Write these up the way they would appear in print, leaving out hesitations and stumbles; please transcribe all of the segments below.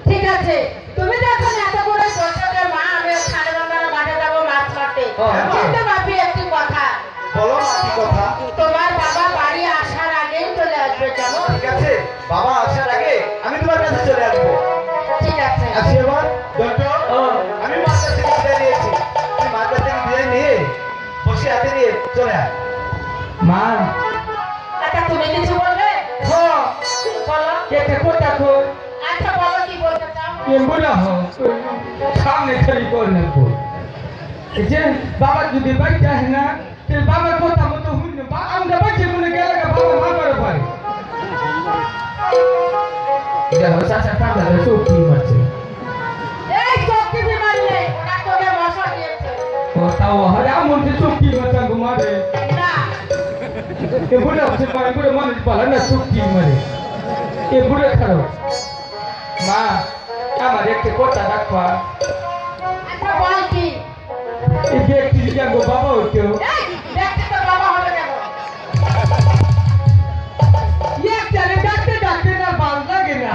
ঠিক আছে তুমি যখন এত বড় বলছো মা আমি খানে বান্দার মাঠে যাব মাছ মারতে কিন্তু ভাবি একটি কথা বলো কি কথা তোমার বাবা বাড়ি আসার আগেই চলে আসবে জানো ঠিক আছে বাবা আসার আগে আমি তোমার কাছে চলে আসব ঠিক আছে আসি এবার ডক্টর আমি মার কাছ থেকে বিদায় নিয়েছি তুমি মার কাছ থেকে বিদায় নিয়ে বসে হাতে নিয়ে চলে আয় মা আচ্ছা তুমি কিছু বলবে হ্যাঁ বলো এটা কথা কো আচ্ছা বলো কি বলতে চাও কে বলা হো সামনে খালি করলে বল যে বাবা যদি বাইতে আসে না তে বাবার কথা মতো শুনবে বা আমরা বাইতে মনে গেলে বাবা মা করে পারে দেখো চাচা কাঁদা চোখি মারছে এই চোখে বিমার নেই ওটা তোকে মশা দিয়েছে ও তাও হরে আমন যে চোখি মারছে ঘুমাবে না এ বুড়া হচ্ছে মানে বুড়ে মানুষ পালা না চোখি মারে এ বুড়ে খারাপ মা আমার একটা কথা রাখবা আচ্ছা বল কি এই ব্যক্তি জাগো বাবা হইতো এই দেখতে তো বাবা হবে কেন একটারে ডাকতে ডাকতে না ভালো লাগে না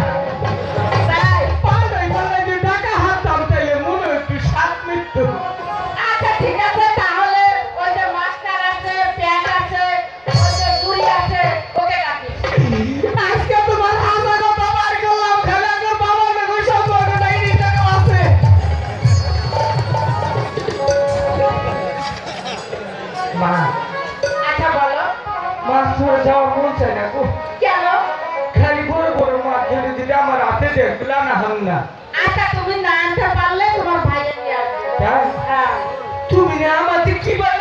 তাই পাল্টাই বললে যে টাকা হাত টানতে মনে একটু সাত মৃত্যু আচ্ছা ঠিক আছে তাহলে ওই যে মাস্টার আছে প্যান্ট আছে ওই যে চুড়ি আছে ওকে ডাকি আজকে তোমার হাসা কথা বার করলাম খেলে আমার বাবার নাকি সম্পর্ক নাই নিজেকে আছে মা আচ্ছা বলো মাছ ধরে যাওয়ার মন চাই না গো কেন খালি বড় বড় মাছ ধরে দিলে আমার হাতে দেখলা না হাম না আচ্ছা তুমি না আনতে পারলে তোমার ভাইয়ের নিয়ে আসবে তাই হ্যাঁ তুমি না আমাকে কি বলে